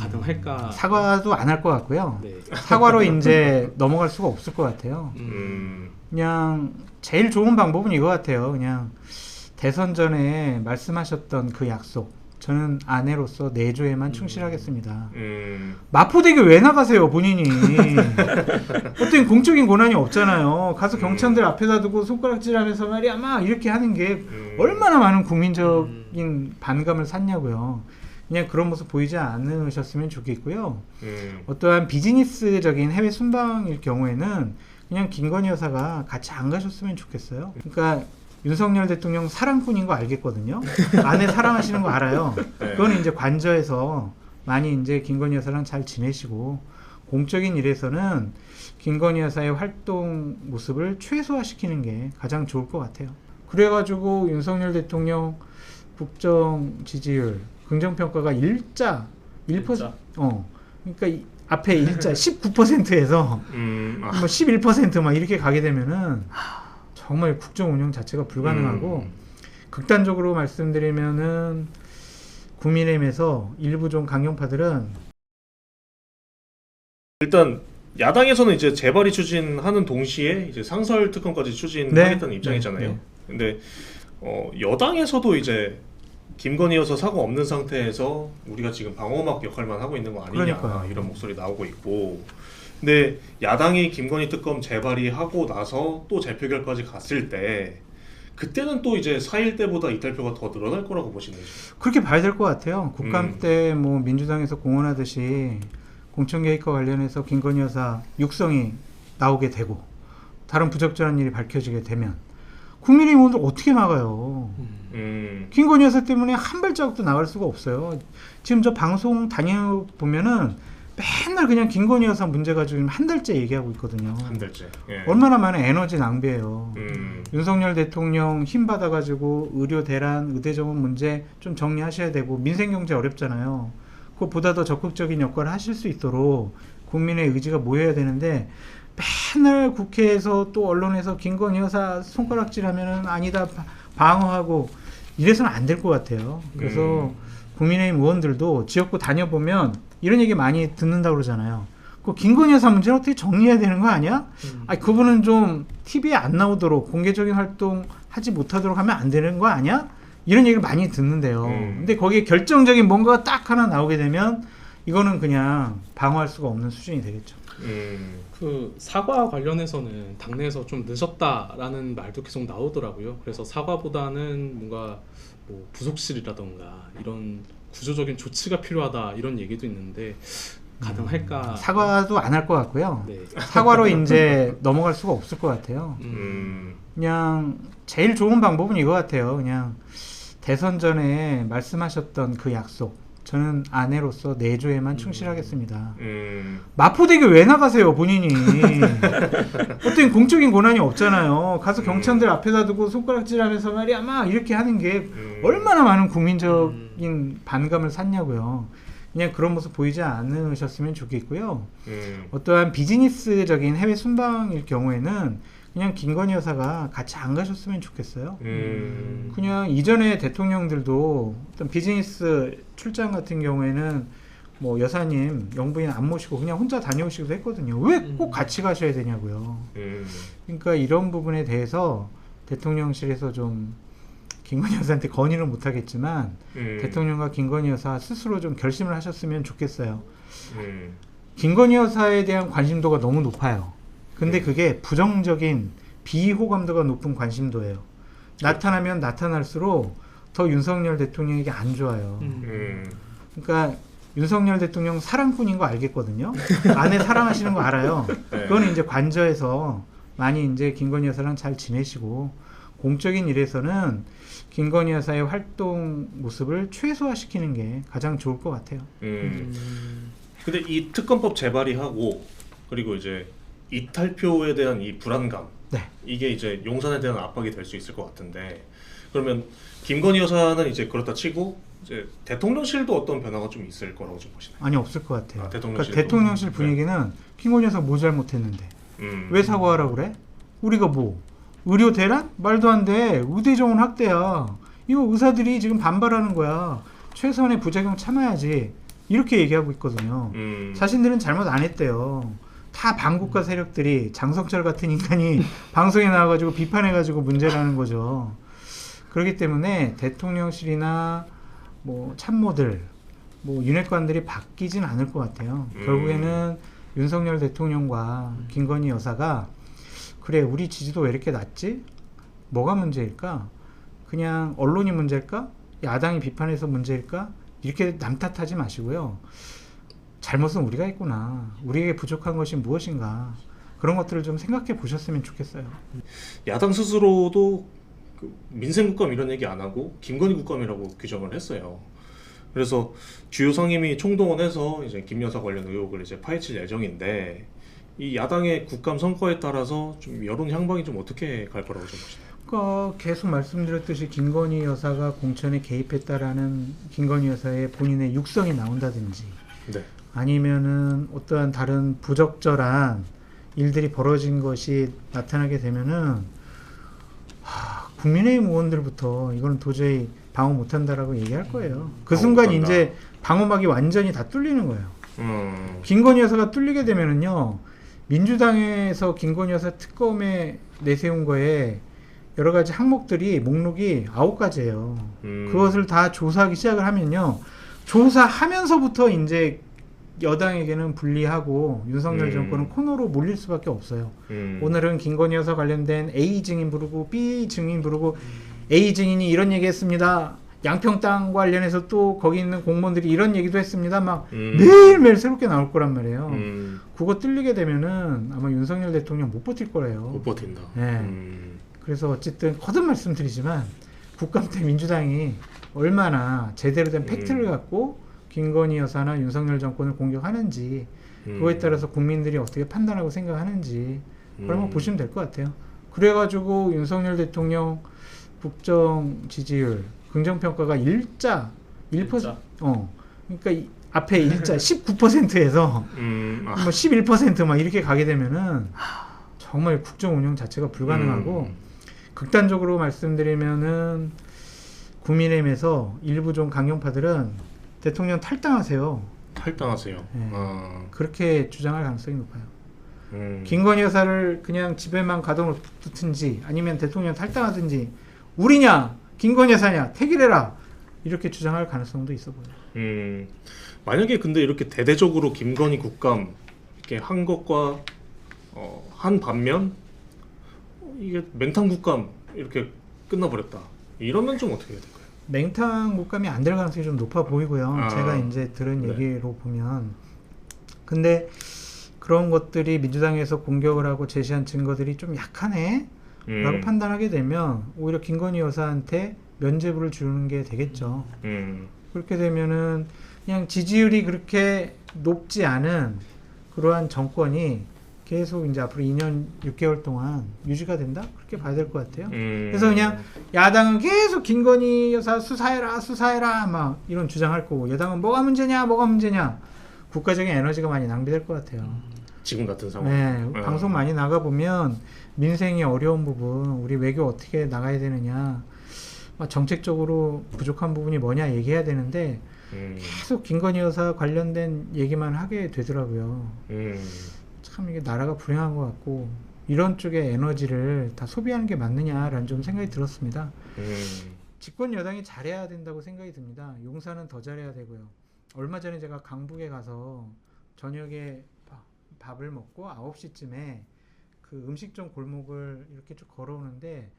가능할까? 사과도 안 할 것 같고요. 네. 사과로 이제 넘어갈 수가 없을 것 같아요. 그냥 제일 좋은 방법은 이거 같아요. 그냥 대선 전에 말씀하셨던 그 약속. 저는 아내로서 내조에만 충실하겠습니다. 마포대교 왜 나가세요, 본인이? 어떤 공적인 권한이 없잖아요. 가서 경찰들 앞에다 두고 손가락질하면서 말이야, 막 이렇게 하는 게 얼마나 많은 국민적인 반감을 샀냐고요. 그냥 그런 모습 보이지 않으셨으면 좋겠고요. 어떠한 비즈니스적인 해외 순방일 경우에는 그냥 김건희 여사가 같이 안 가셨으면 좋겠어요. 그러니까 윤석열 대통령 사랑꾼인 거 알겠거든요. 아내 사랑하시는 거 알아요. 그건 이제 관저에서 많이 이제 김건희 여사랑 잘 지내시고 공적인 일에서는 김건희 여사의 활동 모습을 최소화시키는 게 가장 좋을 것 같아요. 그래가지고 윤석열 대통령 국정 지지율 긍정평가가 1% 그러니까 앞에 일자 19%에서 뭐 11% 이렇게 가게 되면은 정말 국정 운영 자체가 불가능하고 극단적으로 말씀드리면은 국민의힘에서 일부 좀 강경파들은 일단 야당에서는 이제 재발이 추진하는 동시에 이제 상설 특검까지 추진하겠다는 입장이잖아요. 근데 여당에서도 이제 김건희 여사 사고 없는 상태에서 우리가 지금 방어막 역할만 하고 있는 거 아니냐, 그러니까요. 이런 목소리 나오고 있고, 근데 야당이 김건희 특검 재발의하고 나서 또 재표결까지 갔을 때 그때는 또 이제 4일 때보다 이탈표가 더 늘어날 거라고 보시는 거죠? 그렇게 봐야 될 것 같아요. 국감 때 뭐 민주당에서 공언하듯이 공천개혁과 관련해서 김건희 여사 육성이 나오게 되고 다른 부적절한 일이 밝혀지게 되면 국민의힘은 어떻게 막아요? 김건희 여사 때문에 한 발자국도 나갈 수가 없어요. 지금 저 방송 다녀보면은 맨날 그냥 김건희 여사 문제 가지고 한 달째 얘기하고 있거든요. 한 달째. 예. 얼마나 많은 에너지 낭비예요. 윤석열 대통령 힘 받아가지고 의료 대란, 의대정원 문제 좀 정리하셔야 되고 민생 경제 어렵잖아요. 그것보다 더 적극적인 역할을 하실 수 있도록 국민의 의지가 모여야 되는데 맨날 국회에서 또 언론에서 김건희 여사 손가락질하면은 아니다 방어하고 이래서는 안 될 것 같아요. 그래서 국민의힘 의원들도 지역구 다녀보면 이런 얘기 많이 듣는다고 그러잖아요. 그 김건희 여사 문제는 어떻게 정리해야 되는 거 아니야? 아니 그분은 좀 TV에 안 나오도록 공개적인 활동 하지 못하도록 하면 안 되는 거 아니야? 이런 얘기를 많이 듣는데요. 근데 거기에 결정적인 뭔가가 딱 하나 나오게 되면 이거는 그냥 방어할 수가 없는 수준이 되겠죠. 그 사과 관련해서는 당내에서 좀 늦었다라는 말도 계속 나오더라고요. 그래서 사과보다는 뭔가 뭐 부속실이라던가 이런 구조적인 조치가 필요하다 이런 얘기도 있는데 가능할까? 사과도 안 할 것 같고요. 네. 사과로 이제 넘어갈 수가 없을 것 같아요. 그냥 제일 좋은 방법은 이거 같아요. 그냥 대선 전에 말씀하셨던 그 약속. 저는 아내로서 내조에만 충실하겠습니다. 마포대교 왜 나가세요, 본인이? 어떤 공적인 권한이 없잖아요. 가서 경찰들 앞에다 두고 손가락질하면서 말이야, 막 이렇게 하는 게 얼마나 많은 국민적인 반감을 샀냐고요. 그냥 그런 모습 보이지 않으셨으면 좋겠고요. 어떠한 비즈니스적인 해외 순방일 경우에는 그냥 김건희 여사가 같이 안 가셨으면 좋겠어요. 그냥 이전에 대통령들도 어떤 비즈니스 출장 같은 경우에는 뭐 여사님 영부인 안 모시고 그냥 혼자 다녀오시기도 했거든요. 왜 꼭 같이 가셔야 되냐고요. 그러니까 이런 부분에 대해서 대통령실에서 좀 김건희 여사한테 건의를 못하겠지만 대통령과 김건희 여사 스스로 좀 결심을 하셨으면 좋겠어요. 김건희 여사에 대한 관심도가 너무 높아요. 근데 그게 부정적인 비호감도가 높은 관심도예요. 나타나면 나타날수록 더 윤석열 대통령에게 안 좋아요. 그러니까 윤석열 대통령 사랑꾼인 거 알겠거든요. 아내 사랑하시는 거 알아요. 그건 이제 관저에서 많이 이제 김건희 여사랑 잘 지내시고 공적인 일에서는 김건희 여사의 활동 모습을 최소화시키는 게 가장 좋을 것 같아요. 근데 이 특검법 재발의하고 그리고 이제 이탈표에 대한 이 불안감, 이게 이제 용산에 대한 압박이 될 수 있을 것 같은데, 그러면 김건희 여사는 이제 그렇다 치고 이제 대통령실도 어떤 변화가 좀 있을 거라고 좀 보시나요? 아니 없을 것 같아요. 대통령실도? 그러니까 대통령실 분위기는 김건희 여사 뭐 잘못했는데 왜 사과하라고 그래? 우리가 뭐 의료 대란? 말도 안 돼. 의대정원 학대야. 이거 의사들이 지금 반발하는 거야. 최소한의 부작용 참아야지. 이렇게 얘기하고 있거든요. 자신들은 잘못 안 했대요. 다 반국가 세력들이 장성철 같은 인간이 방송에 나와가지고 비판해가지고 문제라는 거죠. 그렇기 때문에 대통령실이나 뭐 참모들, 뭐 윤핵관들이 바뀌진 않을 것 같아요. 결국에는 윤석열 대통령과 김건희 여사가 그래 우리 지지도 왜 이렇게 낮지? 뭐가 문제일까? 그냥 언론이 문제일까? 야당이 비판해서 문제일까? 이렇게 남 탓하지 마시고요. 잘못은 우리가 했구나. 우리에게 부족한 것이 무엇인가. 그런 것들을 좀 생각해 보셨으면 좋겠어요. 야당 스스로도 그 민생국감 이런 얘기 안 하고 김건희 국감이라고 규정을 했어요. 그래서 주요 상임위 총동원해서 이제 김 여사 관련 의혹을 이제 파헤칠 예정인데 이 야당의 국감 성과에 따라서 좀 여론 향방이 좀 어떻게 갈 거라고 좀 보시나요? 그러니까 계속 말씀드렸듯이 김건희 여사가 공천에 개입했다라는 김건희 여사의 본인의 육성이 나온다든지 네. 아니면은 어떠한 다른 부적절한 일들이 벌어진 것이 나타나게 되면은 국민의힘 의원들부터 이거는 도저히 방어 못한다라고 얘기할 거예요. 그 순간 못한다. 이제 방어막이 완전히 다 뚫리는 거예요. 김건희 여사가 뚫리게 되면은요, 민주당에서 김건희 여사 특검에 내세운 거에 여러 가지 항목들이 목록이 9가지예요. 그것을 다 조사하기 시작을 하면요, 조사하면서부터 이제 여당에게는 불리하고 윤석열 정권은 코너로 몰릴 수밖에 없어요. 오늘은 김건희 여사 관련된 A 증인 부르고 B 증인 부르고 A 증인이 이런 얘기했습니다. 양평 관련해서 또 거기 있는 공무원들이 이런 얘기도 했습니다. 막 매일매일 새롭게 나올 거란 말이에요. 그거 뚫리게 되면은 아마 윤석열 대통령 못 버틸 거예요. 못 버틴다. 네. 그래서 어쨌든 거듭 말씀드리지만 국감 때 민주당이 얼마나 제대로 된 팩트를 갖고 김건희 여사나 윤석열 정권을 공격하는지 그거에 따라서 국민들이 어떻게 판단하고 생각하는지 그걸 한번 보시면 될 것 같아요. 그래가지고 윤석열 대통령 국정 지지율 긍정평가가 일자 1%, 그러니까 앞에 일자 19%에서 뭐 11% 막 이렇게 가게 되면은 정말 국정 운영 자체가 불가능하고 극단적으로 말씀드리면은 국민의힘에서 일부 좀 강경파들은 대통령 탈당하세요. 탈당하세요. 네. 그렇게 주장할 가능성이 높아요. 김건희 여사를 그냥 집에만 가둬놓든지 아니면 대통령 탈당하든지 우리냐 김건희 여사냐 택일해라 이렇게 주장할 가능성도 있어 보여요. 만약에 근데 이렇게 대대적으로 김건희 국감 이렇게 한 것과 한 반면 이게 맹탕 국감 이렇게 끝나버렸다. 이러면 좀 어떻게 해야 될까요? 맹탕 국감이 안 될 가능성이 좀 높아 보이고요. 제가 이제 들은 네. 얘기로 보면 근데 그런 것들이 민주당에서 공격을 하고 제시한 증거들이 좀 약하네 라고 판단하게 되면 오히려 김건희 여사한테 면죄부를 주는 게 되겠죠. 그렇게 되면은 그냥 지지율이 그렇게 높지 않은 그러한 정권이 계속 이제 앞으로 2년 6개월 동안 유지가 된다? 그렇게 봐야 될 것 같아요. 그래서 그냥 야당은 계속 김건희 여사 수사해라 막 이런 주장할 거고 여당은 뭐가 문제냐 국가적인 에너지가 많이 낭비될 것 같아요. 지금 같은 상황. 네, 방송 많이 나가보면 민생이 어려운 부분 우리 외교 어떻게 나가야 되느냐 정책적으로 부족한 부분이 뭐냐 얘기해야 되는데 계속 김건희 여사 관련된 얘기만 하게 되더라고요. 참 이게 나라가 불행한 것 같고 이런 쪽의 에너지를 다 소비하는 게 맞느냐라는 좀 생각이 들었습니다. 집권 여당이 잘해야 된다고 생각이 듭니다. 용산은 더 잘해야 되고요. 얼마 전에 제가 강북에 가서 저녁에 밥을 먹고 9시쯤에 그 음식점 골목을 이렇게 쭉 걸어오는데